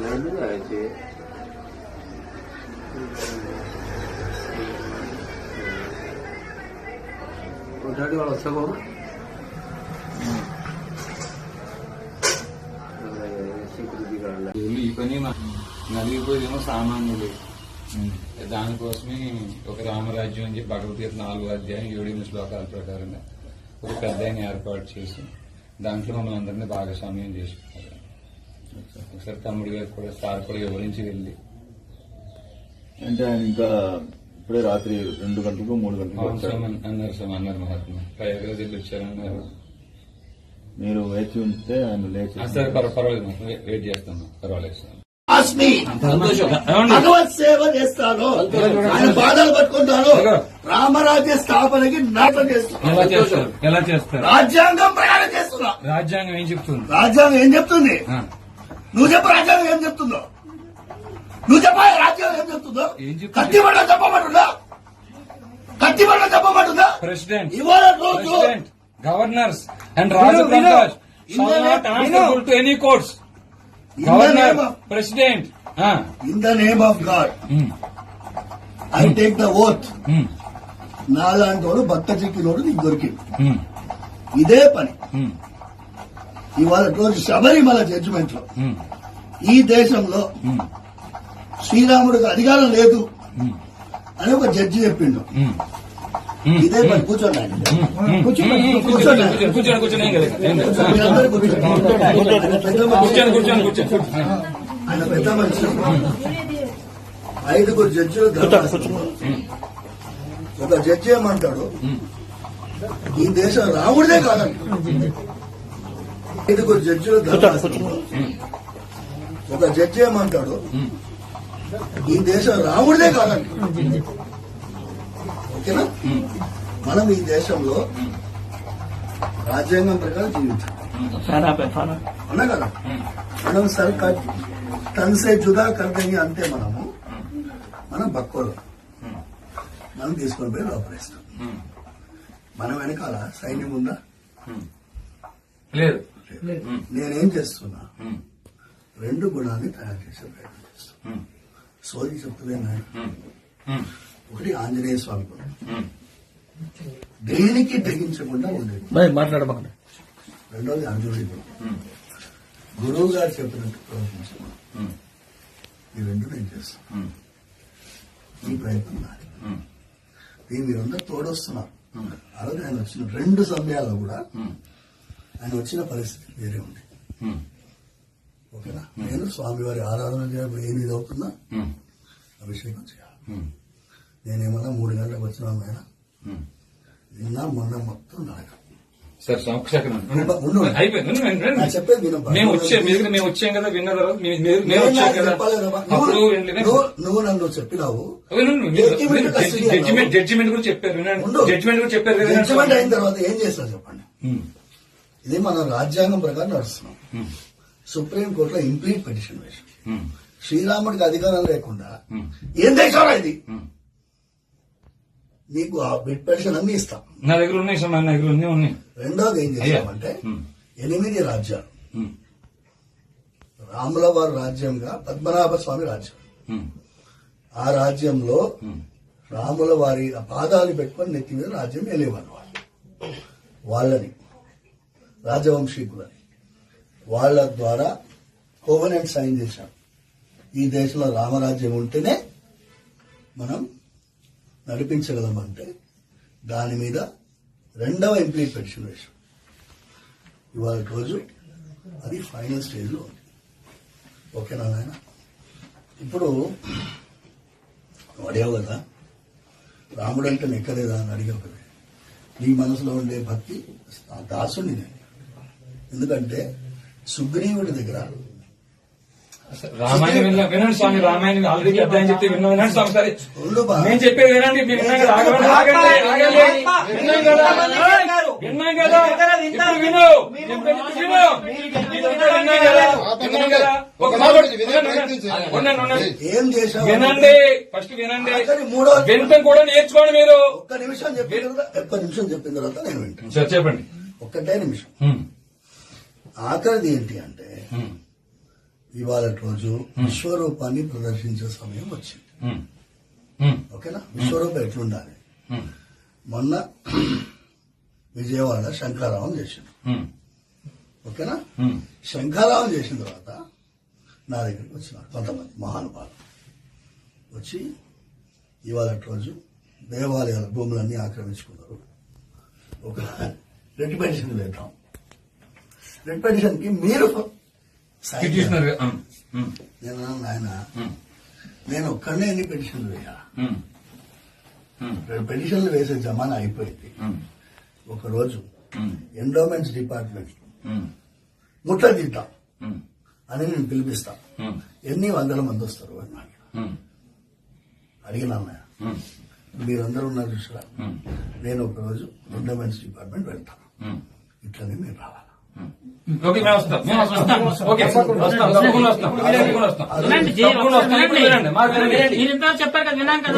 Land आए थे उठाड़ी वाला सब हो ఈ పని నలిగిపోయేమో సామాన్యులు దానికోసమే ఒక రామరాజ్యం అని చెప్పి భగవద్గీత 4వ అధ్యాయం 7 శ్లోకాల ప్రకారంగా ఒక పెద్ద ఏర్పాటు చేసి దాంట్లో మనం అందరినీ భాగస్వామ్యం చేసుకుంటారు. ఒకసారి తమ్ముడు గారు కూడా సార్ కూడా వివరించి వెళ్ళి అంటే ఆయన ఇంకా ఇప్పుడే రాత్రి 2 గంటలకు 3 గంటలకు అన్నారు మహాత్మా ప్రయోగాలు వచ్చారన్నారు. మీరు వేచి ఉంటే ఆయన లేచి సార్ పర్వాలేదు వెయిట్ చేస్తాను. పర్వాలేదు సార్ భగవత్ సేవ చేస్తాను, ఆయన బాధలు పట్టుకుంటాను, రామరాజ్య స్థాపనకి నాటం చేస్తున్నాను. ఎలా చేస్తారు? రాజ్యాంగం ప్రయాణం చేస్తున్నా. రాజ్యాంగం ఏం చెప్తుంది? రాజ్యాంగం ఏం చెప్తుంది? నువ్వు చెప్పు. రాజ్యాంగం ఏం చెప్తుందో నువ్వు చెప్ప. రాజ్యాంగం ఏం చెప్తుందో కత్తిబడిలో చెప్పమంటుందా? కత్తిబడిలో చెప్పమంటుందా? ప్రెసిడెంట్ ఇవాళ రోజు governors and Rajprakash shall not answerable to any courts. Governor, President. In the name of God, I take the oath. నాలాంటి వాడు భక్త చిక్కినోడు నీకు దొరికింది. ఇదే పని ఇవాళ రోజు శబరిమల జడ్జిమెంట్ లో ఈ దేశంలో శ్రీరాముడికి అధికారం లేదు అని ఒక జడ్జి చెప్పిండు. ఇదే పని. కూర్చోండి ఆయన పెద్ద మనిషి. 5 జడ్జిలు. ఒక జడ్జి ఏమంటాడు, ఈ దేశం రాముడిదే కాదంట. 5 జడ్జిలు. ఒక జడ్జి ఏమంటాడు, ఈ దేశం రాముడిదే కాదంట. ఓకేనా? మనం ఈ దేశంలో రాజ్యాంగం ప్రకారం జీవించాలి. అన్నా కదా? మనం సర్కార్ తనసే జుదా కర్తయ్యి అంతే. మనం బక్కోలు మనం తీసుకొని పోయి లోపలేస్తాం. మన వెనకాల సైన్యం ఉందా? లేదు. నేనేం చేస్తున్నా, 2 గుణాన్ని తయారు చేసే ప్రయత్నం చేస్తున్నా. సోది చెప్తున్నా. ఒకటి ఆంజనేయ స్వామి గుణం, దేనికి తెగించకుండా ఉండేది. మాట్లాడమండి. రెండోది అర్జునుడి గుణం, గురువు గారు చెప్పినట్టు ప్రవర్తించడం. ఈ 2 నేను చేస్తాను. ఈ ప్రయత్నం నాది. దీని మీరందరూ తోడొస్తున్నారు. ఆ రోజు ఆయన వచ్చిన 2 సమయాల్లో కూడా ఆయన వచ్చిన పరిస్థితి వేరే ఉంది. ఓకేనా? నేను స్వామివారి ఆరాధన చేయడం 8 అవుతుందా, అభిషేకం చేయాలి. నేనేమన్నా 3 గంటలకు వచ్చినాను. ఆయన నిన్న మొన్న మొత్తం నడక. సార్ చెప్పేది మేము వచ్చాం కదా, విన్నారు. నువ్వు నన్ను చెప్పినావు. జడ్జిమెంట్ గురించి చెప్పారు. జడ్జిమెంట్ గురించి చెప్పారు. జడ్జిమెంట్ అయిన తర్వాత ఏం చేస్తారు చెప్పండి. ఇది మనం రాజ్యాంగం ప్రకారం నడుస్తున్నాం. సుప్రీంకోర్టులో ఇంప్లీట్ పిటిషన్ వేసాం. శ్రీరాముడికి అధికారం లేకుండా ఏం దేశంలో ఇది? నీకు ఆ బిడ్ పెన్షన్ అన్ని ఇస్తాం. నా దగ్గర ఉన్నాయి సార్, నా దగ్గర ఉన్నాయి. రెండోది ఏం చేస్తామంటే 8 రాజ్యాలు. రాముల వారి రాజ్యంగా పద్మనాభ స్వామి రాజ్యం. ఆ రాజ్యంలో రాముల వారి పాదాలు పెట్టుకొని నెత్తి మీద రాజ్యం వెళ్ళేవారు. వాళ్ళని రాజవంశీకులని వాళ్ళ ద్వారా కోవెనెంట్ సైన్ చేశాం. ఈ దేశంలో రామరాజ్యం ఉంటేనే మనం నడిపించగలమంటే దాని మీద 2వ ఇంప్లీట్ పిటిషన్ వేశాం. ఇవాళ రోజు అది ఫైనల్ స్టేజ్ లో ఉంది. ఓకేనా నాయన? ఇప్పుడు అడిగావు కదా, రాముడు అంటే నెక్కలేదా అని అడిగావు కదా. నీ మనసులో ఉండే భక్తి దాసుని నేను. ఎందుకంటే సుగ్రీవుడి దగ్గర రామాయణం వినండి స్వామి. రామాయణం ఆల్రెడీ అధ్యాయం చెప్తే వినండి స్వామి. సరే నేను చెప్పేది వినండి. మీరు విన్నాం కదా, ఇప్పుడు విను. ఏం చేశావు వినండి. ఫస్ట్ వినండి. వినటం కూడా నేర్చుకోండి మీరు. ఒక్క నిమిషం చెప్పిన తర్వాత నేను వింటాను. సార్ చెప్పండి. ఒక్కటే నిమిషం. ఆఖరిది ఏంటి అంటే ఇవాళ రోజు విశ్వరూపాన్ని ప్రదర్శించే సమయం వచ్చింది. ఓకేనా? విశ్వరూపం ఎట్లుండాలి? మొన్న విజయవాడ శంఖారావం చేసిండు. ఓకేనా? శంఖారావం చేసిన తర్వాత నా దగ్గరికి వచ్చినారు కొంతమంది మహానుభావులు. వచ్చి ఇవాళ రోజు దేవాలయాల భూములన్నీ ఆక్రమించుకున్నారు. ఒక రెడ్ పెన్షన్ వేద్దాం. రెడ్ పెన్షన్ కి మీరు సాయం చేయాలి. నేను ఆయన నేను ఒక్కడనే ఎన్ని పెన్షన్లు వేయాలి? పెన్షన్లు వేసే జమానా అయిపోయింది. ఒకరోజు ఎండోమెంట్స్ డిపార్ట్మెంట్ ముట్టదిద్దాం అని నేను పిలిపిస్తా. ఎన్ని వందల మంది వస్తారు అని అడిగినా మీరందరూ ఉన్నారు చూసారా, నేను ఒకరోజు ఎండోమెంట్స్ డిపార్ట్మెంట్ వెళ్తాను, ఇట్లనే మీరు రావాలి. ఓకే, మేము వస్తాం. ఓకే, వస్తాం. తప్పకుండా వస్తాం. వినండి, జీ, ఇప్పుడు వినండి. మాకు వినండి. మీరు ఇంత చెప్పారు కదా, విన్నాం కదా.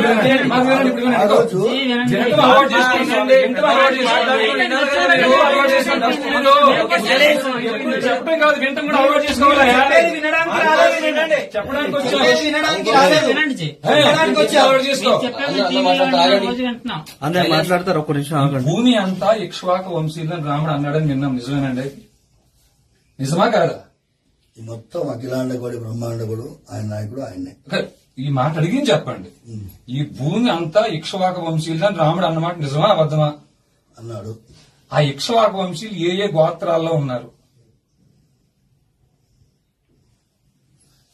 మాకు వినండి, ఇప్పుడు ఆ వినండి. రోజు జీ, వినండి. ఎందుకు అలవాటు చేసుకోండి? ఎందుకు అలవాటు చేసుకోండి? ఎందుకు అలవాటు చేసుకోండి? ఇప్పుడు చెప్పడం కాదు, వింటం కూడా అలవాటు చేసుకోవాలి. చెప్పడానికి వచ్చాం. వినండి జీ. అలవాటు చేసుకో. చెప్పారు టీవీలో రోజు వింటున్నాం. అందరు మాట్లాడతారు, ఒక్క నిమిషం ఆగండి. భూమి అంతా ఇక్ష్వాక వంశీయులని రాముడు అన్నాడని విన్నాం. నిజమేనండి? నిజమా కాదా? ఈ మొత్తం అఖిలాండగోడి బ్రహ్మాండగోడు ఆయన నాయకుడు ఆయన్నే. ఈ మాట అడిగి చెప్పండి. ఈ భూమి అంతా ఇక్ష్వాక వంశీయులని రాముడు అన్నమాట నిజమా అబద్ధమా? అన్నాడు. ఆ ఇక్ష్వాక వంశీయులు ఏ గోత్రాల్లో ఉన్నారు?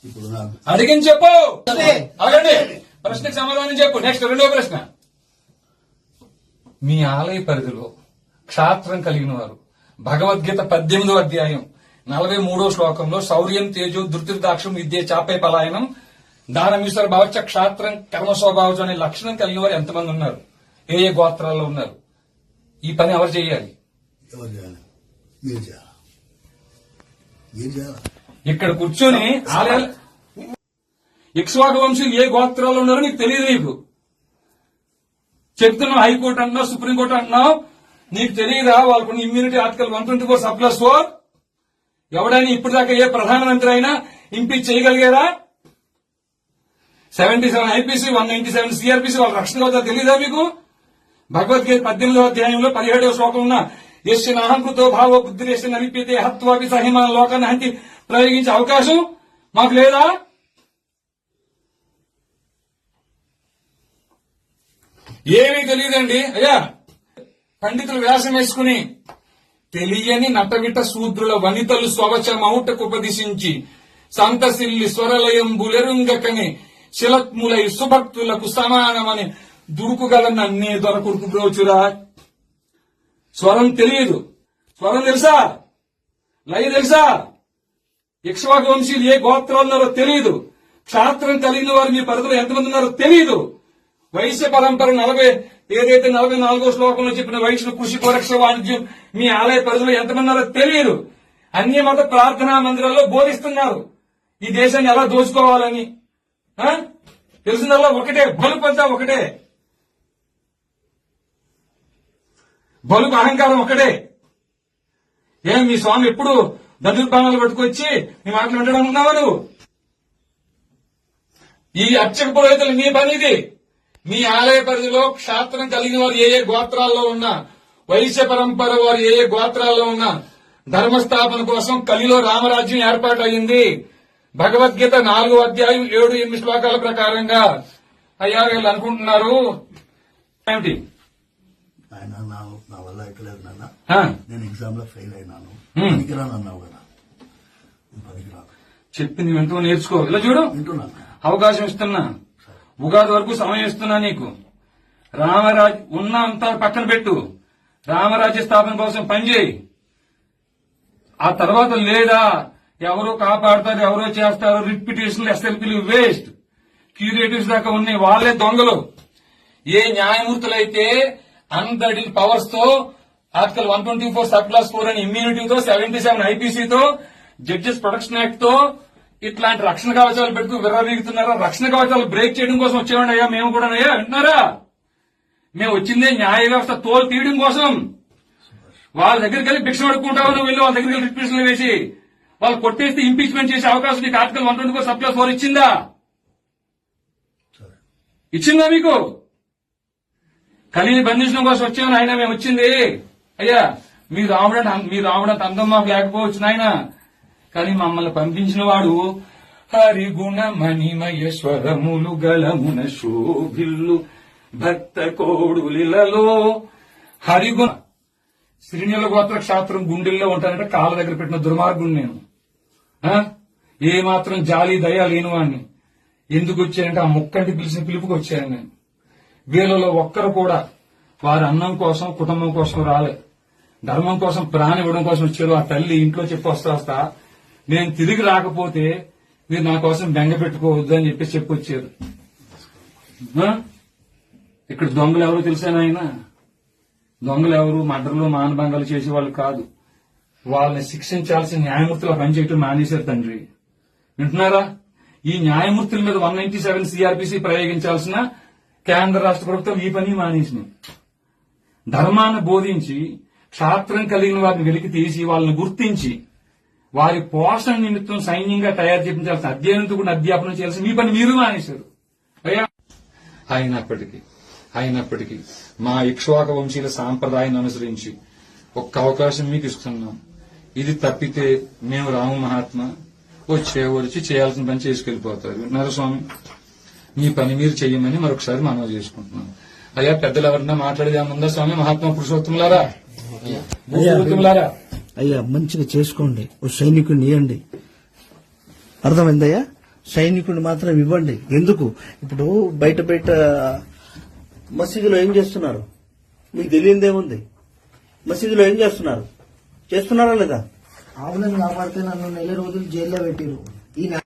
ఇప్పుడు నాకు అడిగిన చెప్పు. అడగండి. ప్రశ్నకు సమాధానం చెప్పు. నెక్స్ట్ రెండో ప్రశ్న. మీ ఆలయ పరిధిలో క్షాత్రం కలిగిన వారు భగవద్గీత 18వ అధ్యాయం 43వ శ్లోకంలో శౌర్యం తేజో ధృతిర్దాక్షం విద్య చాపే పలాయనం దానమీశ్వర భావచ క్షాత్రం కర్మస్వభావం అనే లక్షణం కలిగిన వారు ఎంతమంది ఉన్నారు? ఏ గోత్రాల్లో ఉన్నారు? ఈ పని ఎవరు చేయాలి? ఎవరు చేయాలి? మీరు చేయాలి. మీరు చేయాలి. ఇక్కడ కూర్చొని ఆలయాలు ఇక్ష్వాక వంశీయులు ఏ గోత్రాల్లో ఉన్నారో నీకు తెలియదు. నీకు చెప్తున్నావు, హైకోర్టు అంటున్నావు, సుప్రీంకోర్టు అంటున్నావు, నీకు తెలియదా? వాళ్ళకున్న ఇమ్యూనిటీ ఆర్టికల్ 124(4) ఎవడైనా ఇప్పటిదాకా ఏ ప్రధానమంత్రి అయినా ఇంపీచ్ చేయగలిగారా? 77 ఐపీసీ 197 సిఆర్పీసీ వాళ్ళ రక్షణ అవుతా తెలియదా మీకు? భగవద్గీత 18వ అధ్యాయంలో 17వ శ్లోకం ఉన్న యస్య నాహంకృతో భావో బుద్ధిరేసి నలిపితే హత్వాపి సహిమాన లోకాన్ని హంతి ప్రయోగించే అవకాశం మాకు లేదా? ఏమీ తెలియదండి అయ్యా. పండితులు వ్యాసం వేసుకుని తెలియని నటవిట శూద్రుల వనితలు స్వవచమౌటకుపదిశించి సంతసిల్లి స్వరలయం బులెరుంగకని శిలత్ములై సుభక్తులకు సమానమని దుడుకుగలన్న అన్నీ దొరకుడుకు బ్రోచురా. స్వరం తెలియదు. స్వరం తెలుసా? లయ తెలుసా? ఇక్ష్వాక వంశీయులు ఏ గోత్రాలు ఉన్నారో తెలియదు. క్షాత్రం కలిగిన వారు మీ పరిధిలో ఎంతమంది ఉన్నారో తెలియదు. వైశ్య పరంపర 44వ శ్లోకంలో చెప్పిన వైశ్యులు కృషి పరక్ష వాణిజ్యం మీ ఆలయ పరిధిలో ఎంతమంది ఉన్నారో తెలియదు. అన్ని మత ప్రార్థనా మందిరాల్లో బోధిస్తున్నారు ఈ దేశాన్ని ఎలా దోచుకోవాలని. తెలిసిందల్లా ఒకటే, బలుపు అంతా ఒకటే, బలుపు అహంకారం ఒకటే. ఏం మీ స్వామి ఎప్పుడు దండుపానాలు పట్టుకొచ్చి మీ మాటలు వినడం ఉన్నావా నువ్వు? ఈ అర్చక పురోహితులు మీ పని ఇది. మీ ఆలయ పరిధిలో క్షాత్రం కలిగిన వారు ఏ గోత్రాల్లో ఉన్నా, వైశ్య పరంపర వారు ఏ గోత్రాల్లో ఉన్నా ధర్మస్థాపన కోసం కలిలో రామరాజ్యం ఏర్పాటు అయింది. భగవద్గీత 4వ అధ్యాయం 7-8 శ్లోకాల ప్రకారంగా. అయ్యా వీళ్ళు అనుకుంటున్నారు ఏమిటి? ఆయన నా వల్ల ఎక్కలేదు నాన్న, ఆ? నేను ఎగ్జామ్ లో ఫెయిల్ అయినాను, హ్మ్. పనికిరాను అన్నావు కదా, పనికిరాను చెప్పింది వింటూ నేర్చుకో. ఇలా చూడు, వింటున్నాను. అవకాశం ఇస్తున్నా, ఉగాది వరకు సమయం ఇస్తున్నా నీకు. రామరాజ్ ఉన్న అంతా పక్కన పెట్టు, రామరాజ్య స్థాపన కోసం పనిచేయి. ఆ తర్వాత లేదా ఎవరో కాపాడతారు, ఎవరో చేస్తారు, రిపిటేషన్లు, ఎస్ఎల్పీలు వేస్ట్. క్యూరేటివ్స్ దాకా ఉన్నాయి, వాళ్లే దొంగలు. ఏ న్యాయమూర్తులైతే అన్డర్డ్ పవర్స్ తో ఆర్టికల్ 124(4) అని ఇమ్యూనిటీతో 77 ఐపీసీతో జడ్జెస్ ప్రొటెక్షన్ యాక్ట్ తో ఇట్లాంటి రక్షణ కవచాలు పెడుతూ విర్రవీగుతున్నారా? రక్షణ కవచాలు బ్రేక్ చేయడం కోసం వచ్చేవాడి అయ్యా మేము కూడా. అయ్యా వింటున్నారా? మేము వచ్చిందే న్యాయ వ్యవస్థ తోలు తీయడం కోసం. వాళ్ళ దగ్గరికి వెళ్ళి భిక్ష పడుకుంటావు నువ్వు, వెళ్ళి వాళ్ళ దగ్గరికి వెళ్ళి రిపిటేషన్లు వేసి వాళ్ళు కొట్టేస్తే ఇంపీచ్మెంట్ చేసే అవకాశం నీకు ఆర్టికల్ 124 సబ్ క్లాస్ 4 ఇచ్చిందా? ఇచ్చిందా మీకు? కలిని బంధించడం కోసం వచ్చామని ఆయన మేము వచ్చింది. అయ్యా మీరు రావడం అందం మాకు లేకపోవచ్చు నాయన, కానీ మమ్మల్ని పంపించిన వాడు హరిగుణ మణిమయేశ్వరములు గలమున శోభిల్లు భక్త కోడులిలలో హరిగుణ శ్రీనిల గోత్ర క్షాత్రం గుండెల్లో ఉంటానంటే కాళ్ళ దగ్గర పెట్టిన దుర్మార్గుడు నేను. ఏ మాత్రం జాలి దయ లేనివాడిని. ఎందుకు వచ్చానంటే ఆ ముక్కంటి పిలిచిన పిలుపుకి వచ్చాను నేను. వీళ్ళలో ఒక్కరు కూడా వారి అన్నం కోసం కుటుంబం కోసం రాలే, ధర్మం కోసం ప్రాణం ఇవ్వడం కోసం వచ్చారు. ఆ తల్లి ఇంట్లో చెప్పి వస్తా నేను తిరిగి రాకపోతే మీరు నా కోసం బెంగ పెట్టుకోవద్దు అని చెప్పి వచ్చారు. ఇక్కడ దొంగలు ఎవరు తెలిసాను ఆయన? దొంగలు ఎవరు? మర్డర్లు మానభంగాలు చేసేవాళ్ళు కాదు. వాళ్ళని శిక్షించాల్సిన న్యాయమూర్తులు పనిచేయటం మానేశారు తండ్రి. వింటున్నారా? ఈ న్యాయమూర్తుల మీద 197 సిఆర్పిసి ప్రయోగించాల్సిన కేంద్ర రాష్ట్ర ప్రభుత్వం ఈ పని మానేసినాయి. ధర్మాన్ని బోధించి క్షాత్రం కలిగిన వారిని వెలికి తీసి వాళ్ళని గుర్తించి వారి పోషణ నిమిత్తం సైన్యంగా తయారు చేయించాల్సిన అధ్యయనంతో కూడా అధ్యాపనం చేయాల్సిన మీ పని మీరు మానేశారు. అయ్యా అయినప్పటికీ మా ఇక్ష్వాక వంశీయుల సాంప్రదాయాన్ని అనుసరించి ఒక్క అవకాశం మీకు ఇస్తున్నాం. ఇది తప్పితే మేము రాము మహాత్మా వచ్చి చేయాల్సిన పని చేసుకెళ్లిపోతారు. విన్నారా స్వామి? మీ పని మీరు చెయ్యమని మరొకసారి మనవి చేసుకుంటున్నాం. అయ్యా పెద్దలు ఎవరన్నా మాట్లాడేదేముందా స్వామి? మహాత్మా పురుషోత్తములారా, భూపురుషోత్తములారా, అయ్యా మంచిగా చేసుకోండి. ఓ సైనికుడిని ఇవ్వండి. అర్థమైందయ్యా? సైనికుడిని మాత్రం ఇవ్వండి. ఎందుకు ఇప్పుడు బయట మసీదులో ఏం చేస్తున్నారు మీకు తెలియదేముంది? మసీదులో ఏం చేస్తున్నారా లేదా? ఆవులను కాపాడితే నన్ను 4 రోజులు జైల్లో పెట్టిరు. ఈ